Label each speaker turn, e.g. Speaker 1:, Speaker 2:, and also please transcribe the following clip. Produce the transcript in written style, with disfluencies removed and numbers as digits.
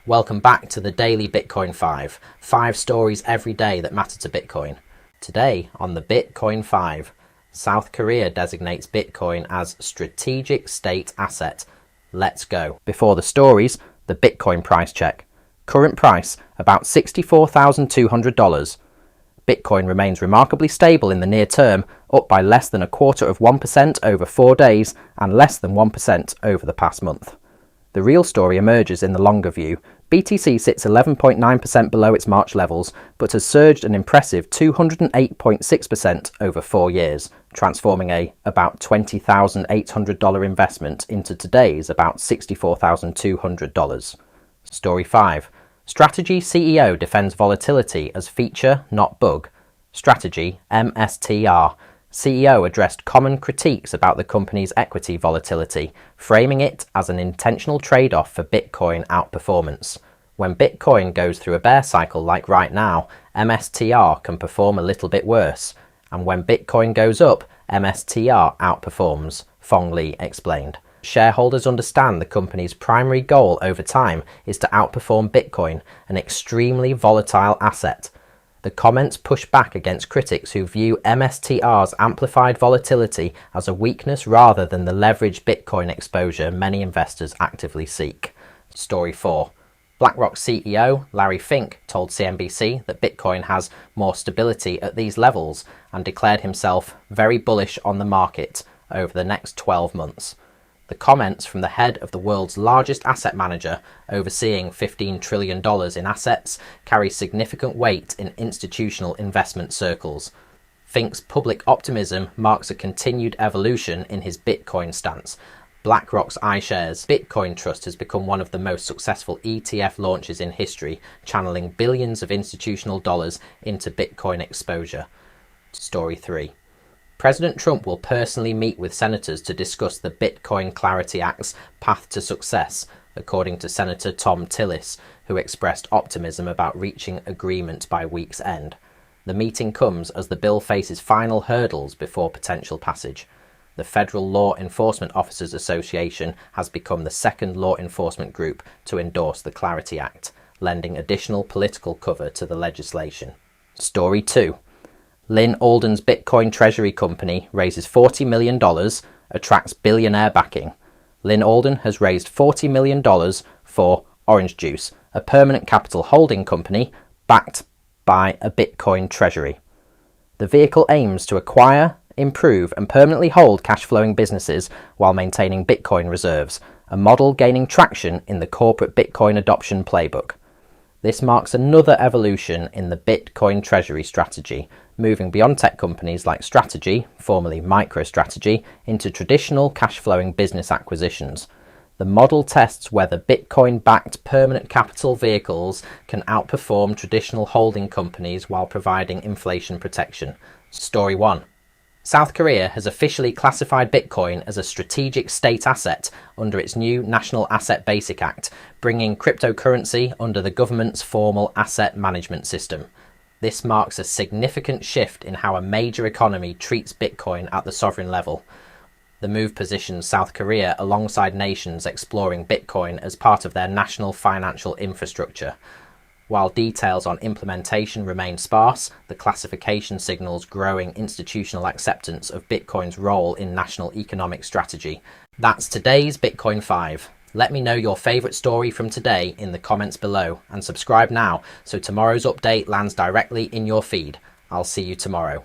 Speaker 1: Welcome back to the Daily Bitcoin 5. 5 stories every day that matter to Bitcoin. Today on the Bitcoin 5, South Korea designates Bitcoin as strategic state asset. Let's go. Before the stories, the Bitcoin price check. Current price about $64,200. Bitcoin remains remarkably stable in the near term, up by less than 0.25% over 4 days and less than 1% over the past month. The real story emerges in the longer view. BTC sits 11.9% below its March levels, but has surged an impressive 208.6% over 4 years, transforming about $20,800 investment into today's about $64,200. Story 5. Strategy CEO defends volatility as feature, not bug. Strategy, MSTR. CEO addressed common critiques about the company's equity volatility, framing it as an intentional trade-off for Bitcoin outperformance. When Bitcoin goes through a bear cycle like right now, MSTR can perform a little bit worse. And when Bitcoin goes up, MSTR outperforms, Fong Li explained. Shareholders understand the company's primary goal over time is to outperform Bitcoin, an extremely volatile asset. The comments push back against critics who view MSTR's amplified volatility as a weakness rather than the leveraged Bitcoin exposure many investors actively seek. Story 4. BlackRock CEO Larry Fink told CNBC that Bitcoin has more stability at these levels and declared himself very bullish on the market over the next 12 months. The comments from the head of the world's largest asset manager, overseeing $15 trillion in assets, carry significant weight in institutional investment circles. Fink's public optimism marks a continued evolution in his Bitcoin stance. BlackRock's iShares Bitcoin Trust has become one of the most successful ETF launches in history, channeling billions of institutional dollars into Bitcoin exposure. Story 3. President Trump will personally meet with senators to discuss the Bitcoin Clarity Act's path to success, according to Senator Tom Tillis, who expressed optimism about reaching agreement by week's end. The meeting comes as the bill faces final hurdles before potential passage. The Federal Law Enforcement Officers Association has become the second law enforcement group to endorse the Clarity Act, lending additional political cover to the legislation. Story 2. Alden's Bitcoin Treasury company raises $40 million, attracts billionaire backing. Alden has raised $40 million for Orange Juice, a permanent capital holding company backed by a Bitcoin treasury. The vehicle aims to acquire, improve and permanently hold cash-flowing businesses while maintaining Bitcoin reserves, a model gaining traction in the corporate Bitcoin adoption playbook. This marks another evolution in the Bitcoin treasury strategy, moving beyond tech companies like Strategy, formerly MicroStrategy, into traditional cash-flowing business acquisitions. The model tests whether Bitcoin-backed permanent capital vehicles can outperform traditional holding companies while providing inflation protection. Story 1. South Korea has officially classified Bitcoin as a strategic state asset under its new National Asset Basic Act, bringing cryptocurrency under the government's formal asset management system. This marks a significant shift in how a major economy treats Bitcoin at the sovereign level. The move positions South Korea alongside nations exploring Bitcoin as part of their national financial infrastructure. While details on implementation remain sparse, the classification signals growing institutional acceptance of Bitcoin's role in national economic strategy. That's today's Bitcoin 5. Let me know your favourite story from today in the comments below and subscribe now so tomorrow's update lands directly in your feed. I'll see you tomorrow.